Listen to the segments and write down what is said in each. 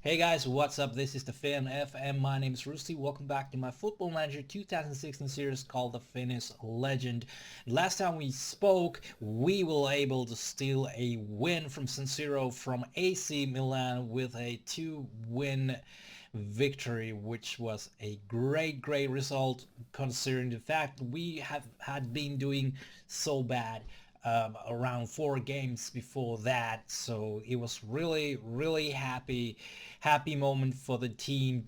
Hey guys, what's up? This is the Finn FM. My name is Rusty. Welcome back to my Football Manager 2016 series called the Finnish Legend. Last time we spoke, we were able to steal a win from San Siro from AC Milan with a 2-win victory, which was a great result considering the fact we have had been doing so bad around 4 games before that. So it was really happy moment for the team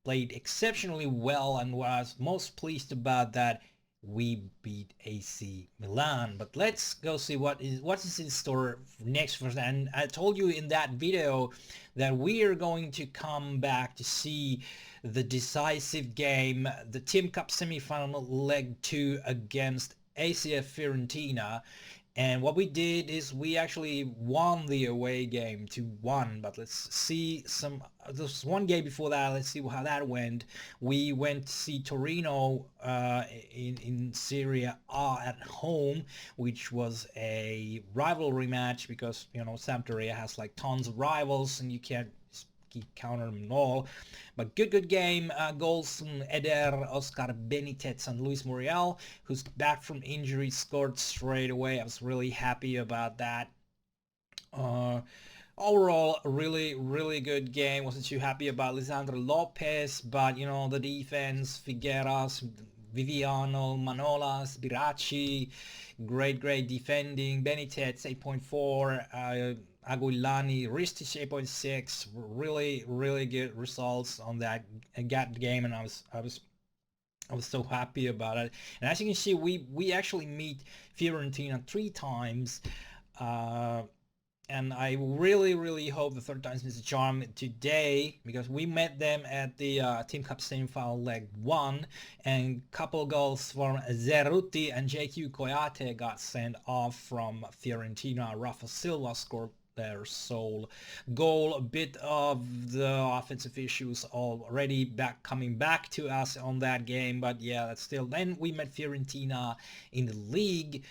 played exceptionally well, and what I was most pleased about that we beat AC Milan. But let's go see what is in store next for us. And I told you in that video that we are going to come back to see the decisive game, the Team Cup semifinal leg 2 against ACF Fiorentina. And what we did is we actually won the away game 2-1. But let's see there's one game before that. Let's see how that went. We went to see Torino in Serie A at home, which was a rivalry match because, Sampdoria has like tons of rivals and you can't keep countering them all. But good game. Goals from Eder, Oscar Benitez, and Luis Muriel, who's back from injury, scored straight away. I was really happy about that. Overall, really good game. Wasn't too happy about Lisandro Lopez, but the defense, Figueras, Viviano, Manolas, Biracci, great defending. Benitez 8.4, Aguilani, Ristic 8.6. Really good results on that game, and I was so happy about it. And as you can see, we actually meet Fiorentina 3 times. And I really hope the third time's is a charm today, because we met them at the Team Cup semi-final leg 1, and couple goals from Zeruti and JQ Koyate got sent off from Fiorentina. Rafa Silva scored their sole goal. A bit of the offensive issues already coming back to us on that game, but yeah, that's still. Then we met Fiorentina in the league.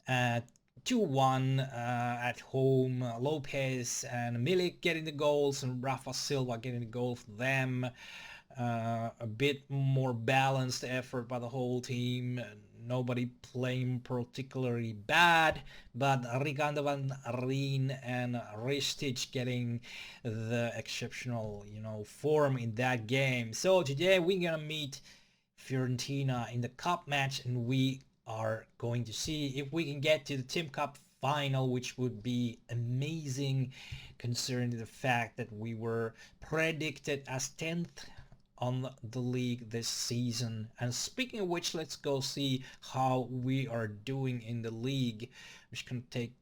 2-1 at home. Lopez and Milik getting the goals, and Rafa Silva getting the goal for them. A bit more balanced effort by the whole team. Nobody playing particularly bad, but Ricardo van Rijn and Ristic getting the exceptional, form in that game. So today we're gonna meet Fiorentina in the cup match, and we are going to see if we can get to the Team Cup final, which would be amazing considering the fact that we were predicted as 10th on the league this season. And speaking of which, let's go see how we are doing in the league. I'm just gonna take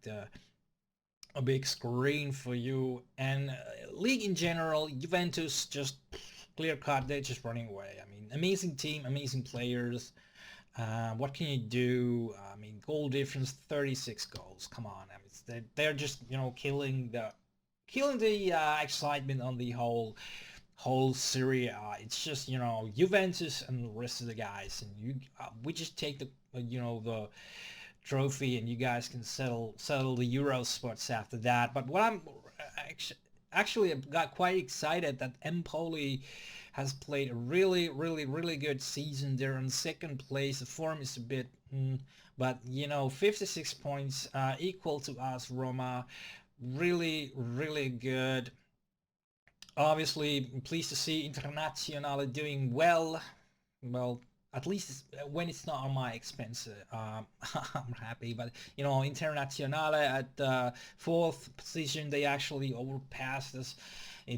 a big screen for you. And league in general, Juventus just clear cut, they're just running away. I mean, amazing team, amazing players. What can you do? I mean, goal difference, 36 goals. Come on, I mean, they're just killing the excitement on the whole Serie A. It's just Juventus and the rest of the guys, and we just take the trophy, and you guys can settle the Euro spots after that. But what I'm actually got quite excited that Empoli has played a really good season. They're in second place. The form is a bit, but 56 points, equal to us, Roma. Really good. Obviously, pleased to see Internazionale doing well. Well, at least when it's not on my expense, I'm happy. But Internazionale at fourth position, they actually overpassed us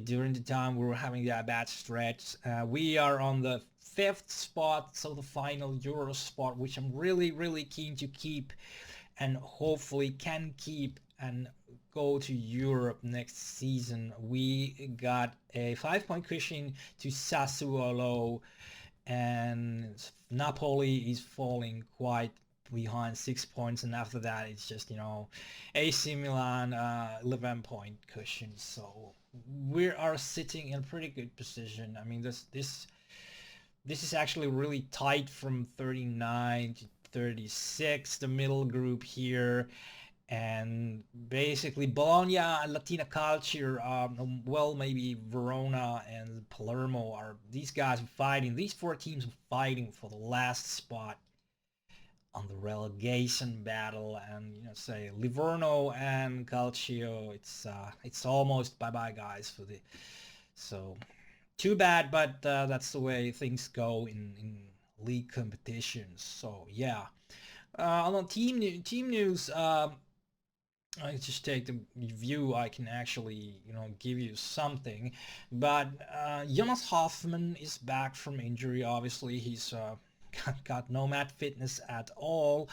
during the time we were having that bad stretch. We are on the fifth spot, so the final Euro spot, which I'm really keen to keep, and hopefully can keep and go to Europe next season. We got a 5-point cushion to Sassuolo, and Napoli is falling quite behind, 6 points, and after that it's just AC Milan 11-point cushion. So we are sitting in a pretty good position. I mean, this is actually really tight from 39 to 36, the middle group here. And basically Bologna and Latina culture, well, maybe Verona and Palermo are these guys fighting. These four teams are fighting for the last spot on the relegation battle, and say Livorno and Calcio, it's almost bye bye guys for the so too bad, but that's the way things go in league competitions. So yeah, on team news. I just take the view. I can actually, give you something. But Jonas Hoffman is back from injury. Obviously, he's got no mat fitness at all.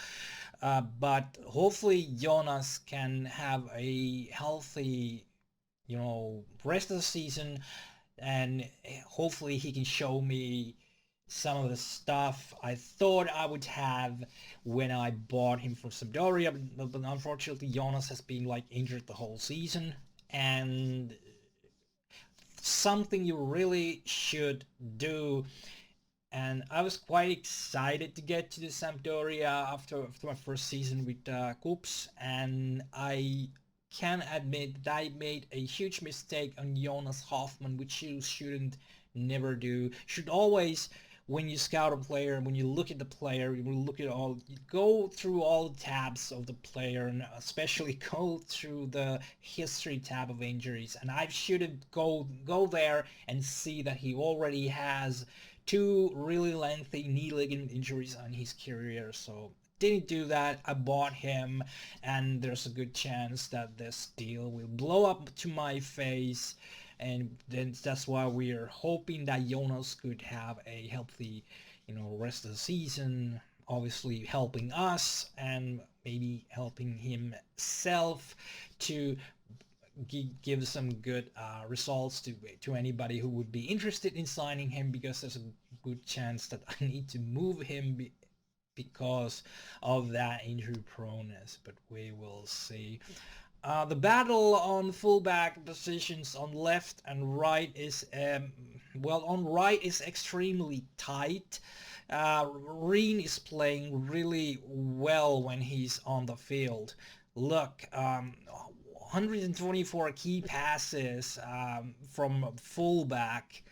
But hopefully, Jonas can have a healthy, rest of the season, and hopefully he can show me some of the stuff I thought I would have when I bought him for Sampdoria, but unfortunately Jonas has been like injured the whole season, and something you really should do. And I was quite excited to get to the Sampdoria after my first season with Kups, and I can admit that I made a huge mistake on Jonas Hoffman, which you shouldn't never do. Should always, when you scout a player, when you look at the player, you look at all, you go through all the tabs of the player, and especially go through the history tab of injuries. And I should go there and see that he already has two really lengthy knee ligament injuries on his career. So didn't do that. I bought him, and there's a good chance that this deal will blow up to my face. And then that's why we are hoping that Jonas could have a healthy, rest of the season. Obviously helping us and maybe helping himself to give some good results to anybody who would be interested in signing him, because there's a good chance that I need to move him because of that injury proneness, but we will see. The battle on fullback positions on left and right is on right is extremely tight. Reen is playing really well when he's on the field. Look, 124 key passes from fullback,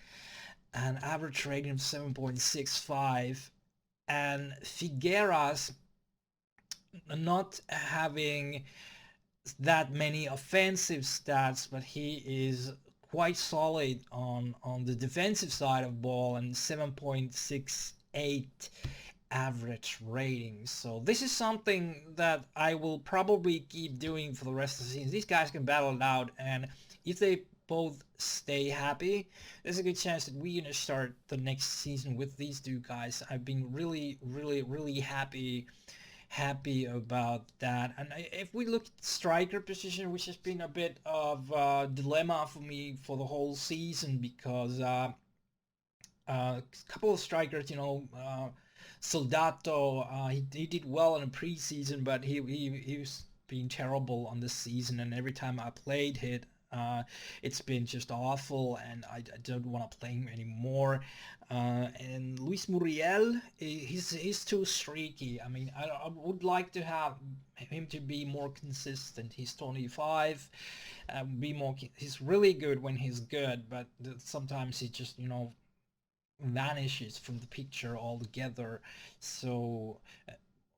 an average rating of 7.65, and Figueras not having that many offensive stats, but he is quite solid on the defensive side of ball, and 7.68 average rating. So this is something that I will probably keep doing for the rest of the season. These guys can battle it out, and if they both stay happy, there's a good chance that we're gonna start the next season with these two guys. I've been really, really, really happy about that. And if we look at striker position, which has been a bit of a dilemma for me for the whole season, because a couple of strikers, Soldato, he did well in the preseason, but he was being terrible on this season, and every time I played hit, it's been just awful, and I don't want to play him anymore. And Luis Muriel, he's too streaky. I mean, I would like to have him to be more consistent. He's 25, be more. He's really good when he's good, but sometimes he just vanishes from the picture altogether. So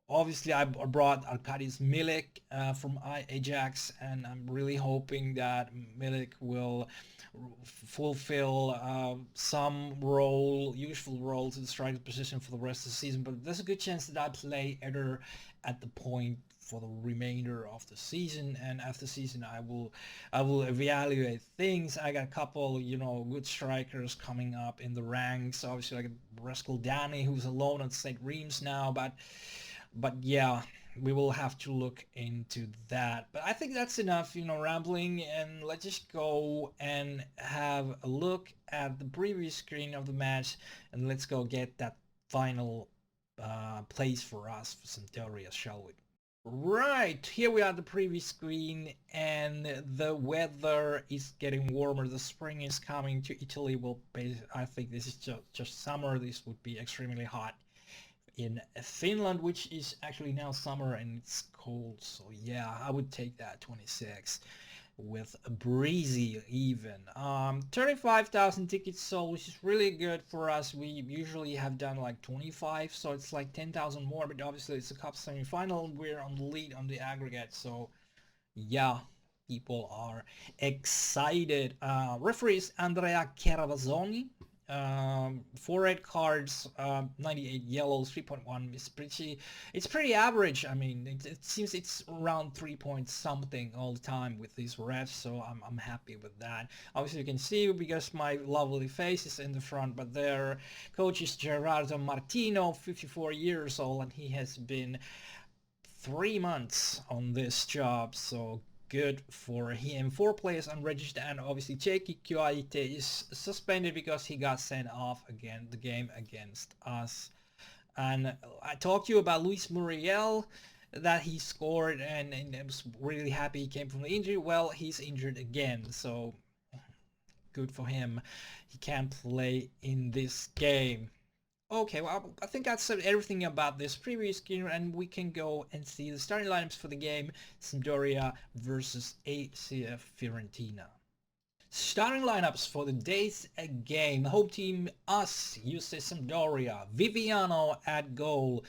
obviously I brought Arkadiusz Milik from Ajax, and I'm really hoping that Milik will fulfill some useful roles in the striker position for the rest of the season. But there's a good chance that I play Eder at the point for the remainder of the season, and after the season I will evaluate things. I got a couple good strikers coming up in the ranks, obviously like Rascal Danny, who's alone at St. Reims now, but yeah, we will have to look into that. But I think that's enough, rambling, and let's just go and have a look at the preview screen of the match, and let's go get that final place for us for Sampdoria, shall we? Right, here we are at the preview screen, and the weather is getting warmer. The spring is coming to Italy. Well, I think this is just summer. This would be extremely hot in Finland, which is actually now summer and it's cold. So yeah, I would take that 26 with a breezy even. 35,000 tickets sold, which is really good for us. We usually have done like 25, so it's like 10,000 more, but obviously it's a cup semi-final. We're on the lead on the aggregate, so yeah, people are excited. Referees Andrea Caravazzoni. 4 red cards, 98 yellows, 3.1 is pretty. It's pretty average. I mean, it seems it's around 3 point something all the time with these refs, so I'm happy with that. Obviously, you can see because my lovely face is in the front, but their coach is Gerardo Martino, 54 years old, and he has been 3 months on this job, so good for him. 4 players unregistered, and obviously Cheikki Kyoite is suspended because he got sent off again the game against us. And I talked to you about Luis Muriel, that he scored, and I was really happy he came from the injury. Well, he's injured again, so good for him. He can't play in this game. Okay, well, I think I've said everything about this previous game, and we can go and see the starting lineups for the game, Sampdoria versus ACF Fiorentina. Starting lineups for the day's game. Home team, us, UC Sampdoria. Viviano at goal.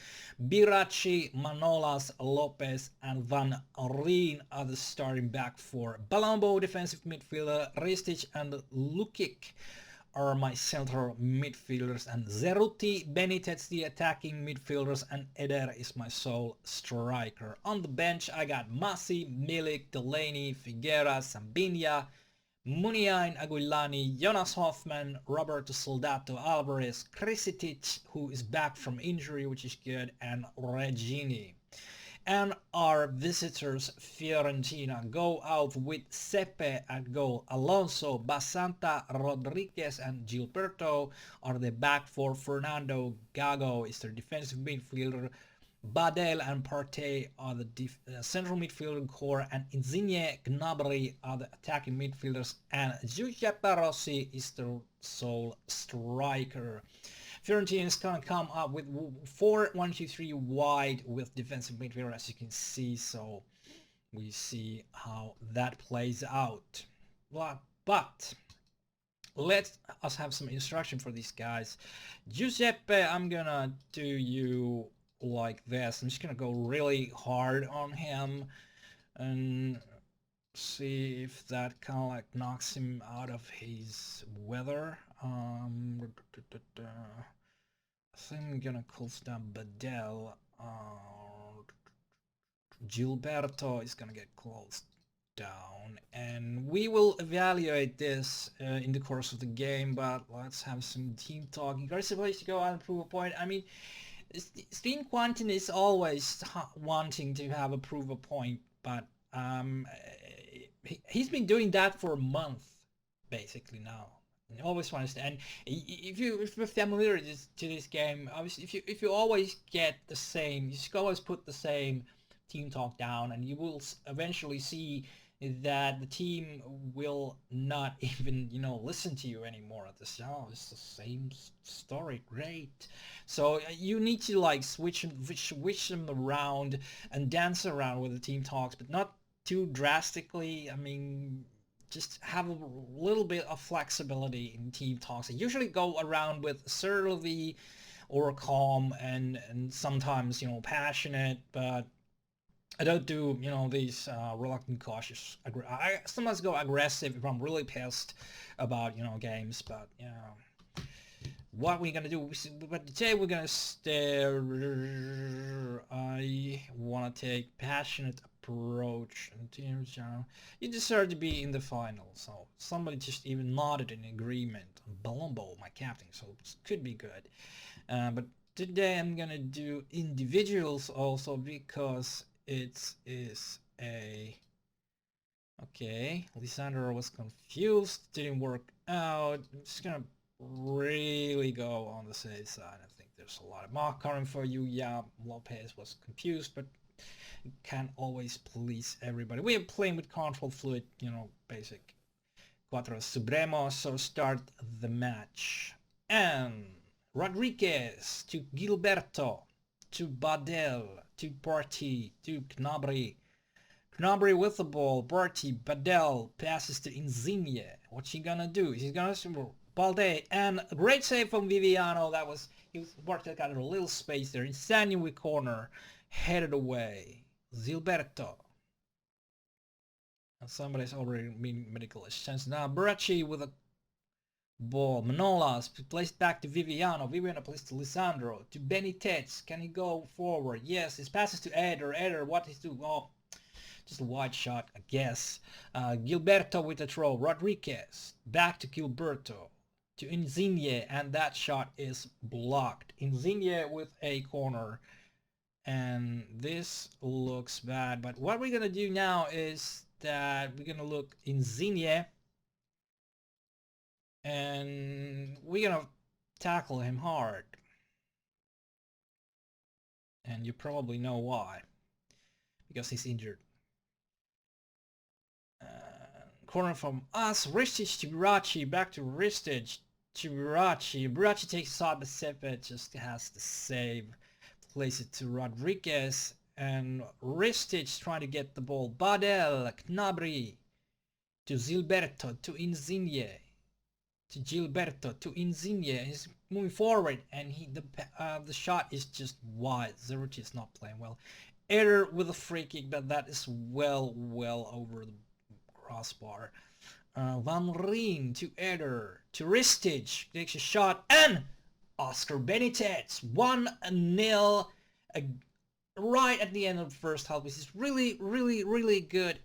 Biracci, Manolas, Lopez, and Van Rijn are the starting back four. Balambo, defensive midfielder. Ristic and Lukic are my central midfielders, and Zeruti, Benitez the attacking midfielders, and Eder is my sole striker. On the bench I got Masi, Milik, Delaney, Figuera, Sambinia, Muniain, Aguilani, Jonas Hoffman, Roberto Soldato, Alvarez, Krisitic, who is back from injury, which is good, and Regini. And our visitors, Fiorentina, go out with Sepe at goal. Alonso, Basanta, Rodriguez, and Gilberto are the back four. Fernando Gago is their defensive midfielder. Badel and Partey are the central midfielder core, and Insigne, Gnabry are the attacking midfielders, and Giuseppe Rossi is the sole striker. Fiorentina is going to come up with 4-1-2-3 wide with defensive midfielder, as you can see, so we see how that plays out. But let us have some instruction for these guys. Giuseppe, I'm gonna do you like this. I'm just gonna go really hard on him and see if that kind of like knocks him out of his weather. I think I'm gonna close down Badel. Gilberto is gonna get closed down, and we will evaluate this in the course of the game, but let's have some team talk. Aggressive place to go out and prove a point. I mean, Steam Quantin is always wanting to have a prove a point, but he's been doing that for a month basically now. And always wants to, and if you're familiar to this game, obviously if you always get the same, you should always put the same team talk down, and you will eventually see that the team will not even listen to you anymore at this. Oh, it's the same story. Great. So you need to like switch them around and dance around with the team talks, but not too drastically. I mean, just have a little bit of flexibility in team talks. I usually go around with surly or calm and sometimes passionate, but I don't do these reluctant, cautious. I sometimes go aggressive if I'm really pissed about games, but what we're gonna do. But today we're gonna stare. I wanna take passionate approach, and teams, you deserve to be in the final. So somebody just even nodded in agreement. Balombo, my captain, so it could be good. But today I'm gonna do individuals also because it is a okay. Lisandro was confused, didn't work out. I'm just gonna really go on the safe side. I think there's a lot of mark coming for you. Yeah, Lopez was confused, but can't always please everybody. We are playing with control fluid, basic Cuatro Supremos. So start the match. And Rodriguez to Gilberto. to Badel, to Barty, to Gnabry. Gnabry with the ball, Barty, Badel passes to Insigne. What's he gonna do? He's gonna Balde, and a great save from Viviano. That was, Barty got a little space there. Insigne with corner, headed away. Gilberto. And somebody's already been medical chance. Now Baracci with a ball. Manolas placed back to Viviano. Viviano plays to Lisandro. To Benitez. Can he go forward? Yes. His passes to Eder. Eder, what is doing? Oh, just a wide shot, I guess. Gilberto with a throw. Rodriguez. Back to Gilberto. To Insigne. And that shot is blocked. Insigne with a corner. And this looks bad. But what we're going to do now is that we're going to look Insigne. And we're gonna tackle him hard. And you probably know why. Because he's injured. Corner from us. Ristic to Birachi. Back to Ristic to Birachi. Birachi takes a shot, but Sepe just has to save. Plays it to Rodriguez. And Ristic trying to get the ball. Badel. Gnabry. To Gilberto. To Insigne. To Gilberto, to Insigne. He's moving forward, and the shot is just wide. Zeruti is not playing well. Eder with a free kick, but that is well over the crossbar. Van Rijn to Eder, to Ristic, takes a shot, and Oscar Benitez, 1-0, right at the end of the first half, which is really good.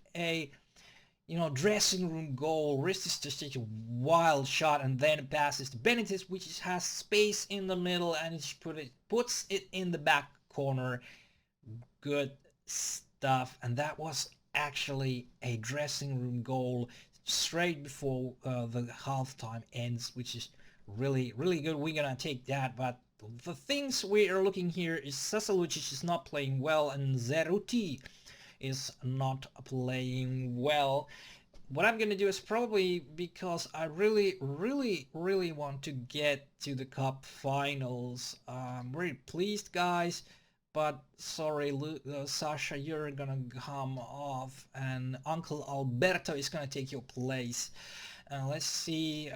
Dressing room goal. Ristic just takes a wild shot and then it passes to Benitez, which has space in the middle, and it puts it in the back corner. Good stuff. And that was actually a dressing room goal straight before the halftime ends, which is really good. We're gonna take that. But the things we are looking here is Sasalucic is not playing well, and Zeruti is not playing well. What I'm gonna do is, probably because I really want to get to the cup finals. I'm very pleased, guys, but sorry, Sasha, you're gonna come off, and Uncle Alberto is gonna take your place. Let's see.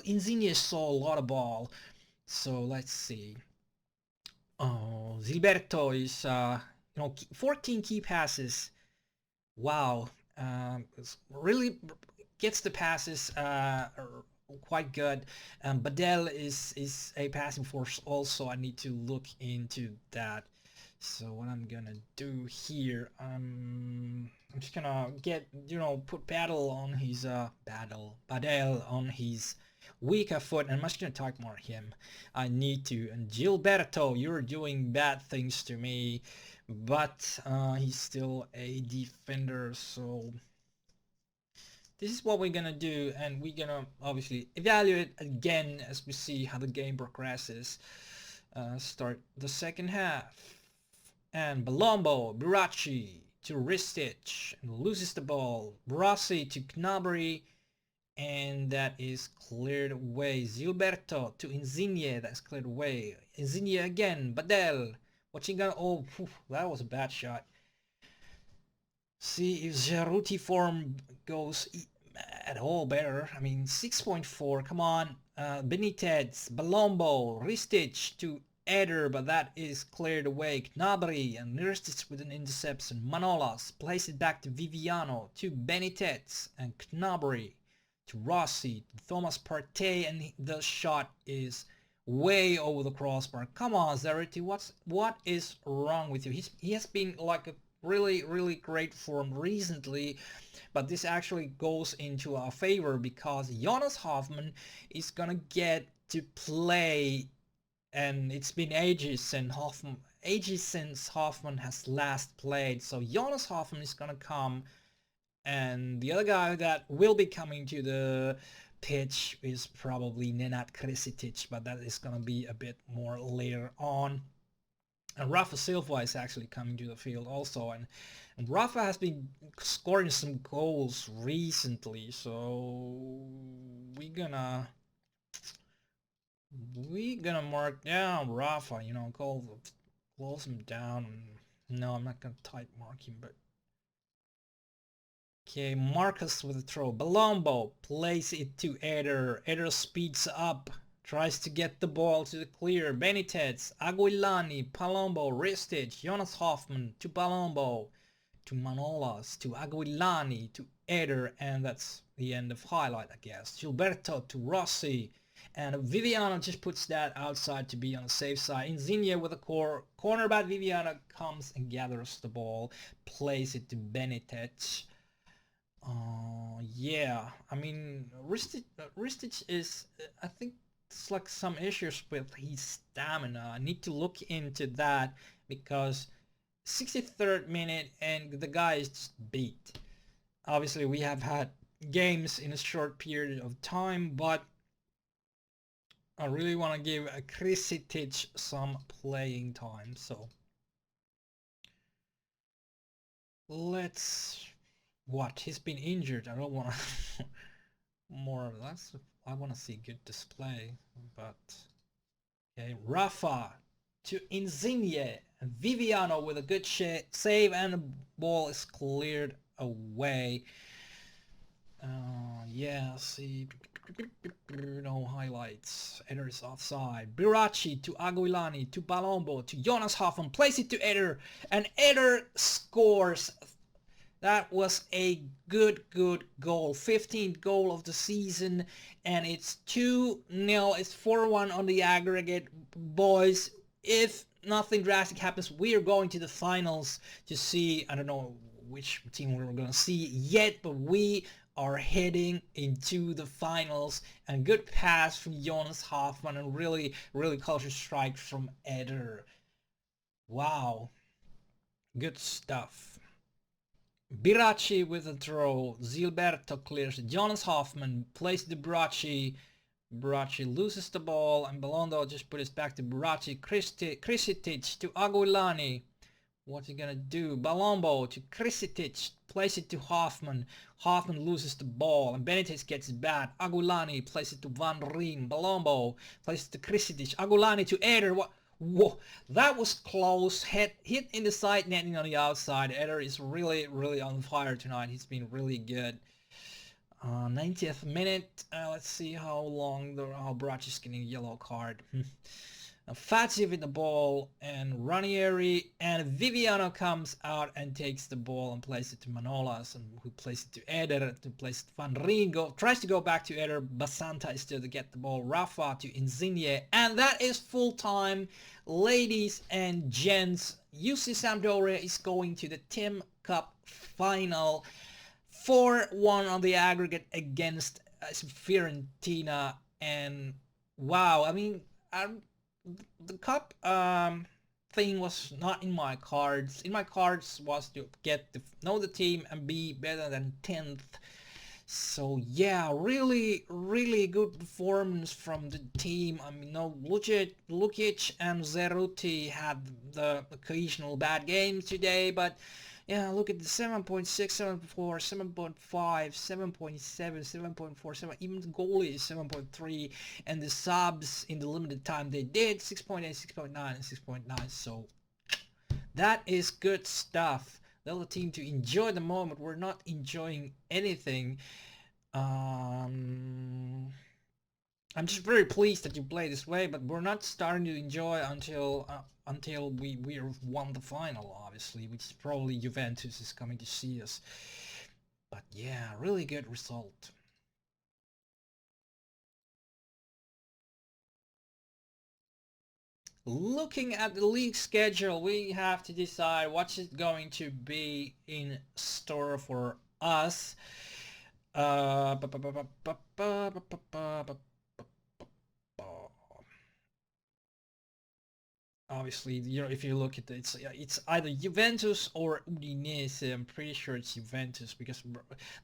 Insigne saw a lot of ball, so let's see. Oh, Gilberto is 14 key passes. Wow. Really gets the passes quite good. Badel is a passing force also. I need to look into that. So what I'm gonna do here, I'm just gonna put Badel on his Badel on his weaker foot, and I'm just gonna talk more him. I need to. And Gilberto, you're doing bad things to me, but he's still a defender, so this is what we're gonna do, and we're gonna obviously evaluate again as we see how the game progresses. Start the second half, and Balombo, Birachi to Ristic, and loses the ball. Brasi to Gnabry, and that is cleared away. Gilberto to Insigne, that's cleared away. Insigne again, Badel. Watching that, oh, that was a bad shot. See if Zeruti form goes at all better. I mean, 6.4, come on. Benitez, Balombo, Ristic to Eder, but that is cleared away. Gnabry and Ristic with an interception. Manolas plays it back to Viviano, to Benitez, and Gnabry to Rossi, to Thomas Partey, and the shot is way over the crossbar. Come on, Zeruti, what is wrong with you? He has been like a really great form recently, but this actually goes into our favor because Jonas Hoffman is gonna get to play, and it's been ages since Hoffman has last played. So Jonas Hoffman is gonna come, and the other guy that will be coming to the pitch is probably Nenad Krisitic, but that is gonna be a bit more later on. And Rafa Silva is actually coming to the field also, and Rafa has been scoring some goals recently, so we're gonna mark down Rafa, close him down. No, I'm not gonna type mark him, but okay, Marcus with a throw. Balombo plays it to Eder. Eder speeds up, tries to get the ball to the clear. Benitez, Aguilani, Palombo, Ristic, Jonas Hoffman to Palombo, to Manolas, to Aguilani, to Eder, and that's the end of highlight, I guess. Gilberto to Rossi, and Viviano just puts that outside to be on the safe side. Insigne with a cornerback. Viviano comes and gathers the ball, plays it to Benitez. Yeah, I mean, Ristic is, I think it's like some issues with his stamina. I need to look into that because 63rd minute and the guy is just beat. Obviously, we have had games in a short period of time, but I really want to give Krisitic some playing time. So let's. What? He's been injured. I don't want to. More of that. I want to see good display, but okay. Rafa to Insigne. Viviano with a good save, and the ball is cleared away. Yeah, see, no highlights. Eder is offside. Biracci to Aguilani to Balombo to Jonas Hoffman. Plays it to Eder, and Eder scores. That was a good goal. 15th goal of the season, and it's 2-0. It's 4-1 on the aggregate. Boys, if nothing drastic happens, we are going to the finals to see, I don't know which team we're going to see yet, but we are heading into the finals. And good pass from Jonas Hoffman, and really culture strike from Eder. Wow, good stuff. Biracci with a throw. Gilberto clears. Jonas Hoffman plays the Biracci. Biracci loses the ball, and Belondo just put it back to Biracci. Krisitic to Aguilani. What's he gonna do? Balombo to Krisitic. Plays it to Hoffman. Hoffman loses the ball, and Benitez gets it back. Aguilani plays it to Van Rijn. Balombo plays it to Krisitic. Aguilani to Eder. What? Whoa, that was close. Hit in the side netting on the outside. Eder is really on fire tonight. He's been really good. 90th minute. Let's see how long how Brach is getting a yellow card. Fazio with the ball, and Ranieri and Viviano comes out and takes the ball and plays it to Manolas, and who plays it to Eder, to place it Van Rijn, tries to go back to Eder. Basanta is still to get the ball. Rafa to Insigne, and that is full time. Ladies and gents, UC Sampdoria is going to the Tim Cup final. 4-1 on the aggregate against Fiorentina, and wow, I mean, the cup thing was not in my cards. In my cards was to get to know the team and be better than 10th. So yeah, really good performance from the team. I mean, no, Lukic and Zeruti had the occasional bad games today, but yeah, look at the 7.6, 7.4, 7.5, 7.7, 7.47, even the goalie is 7.3, and the subs in the limited time they did 6.8, 6.9, and 6.9. So that is good stuff. Tell the team to enjoy the moment. We're not enjoying anything. I'm just very pleased that you play this way, but we're not starting to enjoy until we won the final, obviously, which is probably Juventus is coming to see us. But yeah, really good result. Looking at the league schedule, we have to decide what's it going to be in store for us. Obviously, you know, if you look at it, it's either Juventus or Udinese. I'm pretty sure it's Juventus because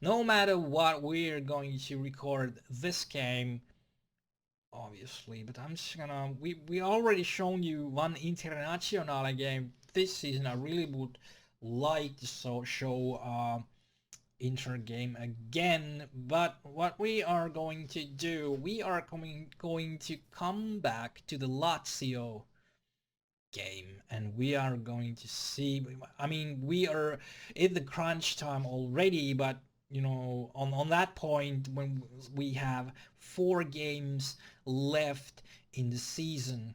no matter what, we're going to record this game, obviously. But I'm just gonna we already shown you one Internazionale game this season. I really would like to show Inter game again, but what we are going to do, we are going to come back to the Lazio game, and we are going to see. I mean, we are in the crunch time already, but you know, on that point when we have 4 games left in the season,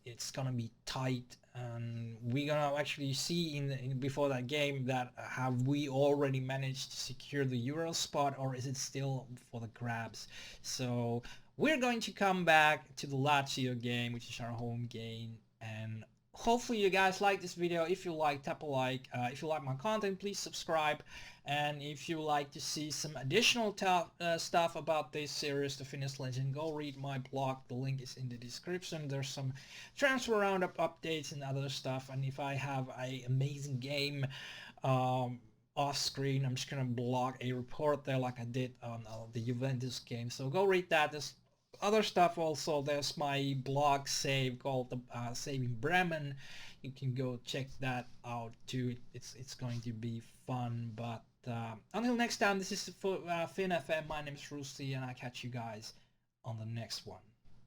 it's gonna be tight, and we're gonna actually see before that game that have we already managed to secure the Euro spot, or is it still for the grabs? So we're going to come back to the Lazio game, which is our home game, and hopefully you guys like this video. If you like, tap a like. If you like my content, please subscribe. And if you like to see some additional stuff about this series, The Finnish Legend, go read my blog. The link is in the description. There's some transfer roundup updates and other stuff. And if I have an amazing game off screen, I'm just gonna blog a report there like I did on the Juventus game. So go read that. There's other stuff also. There's my blog save called the Saving Bremen. You can go check that out too. It's going to be fun. But until next time, this is for Finn FM. My name is Rusty, and I catch you guys on the next one.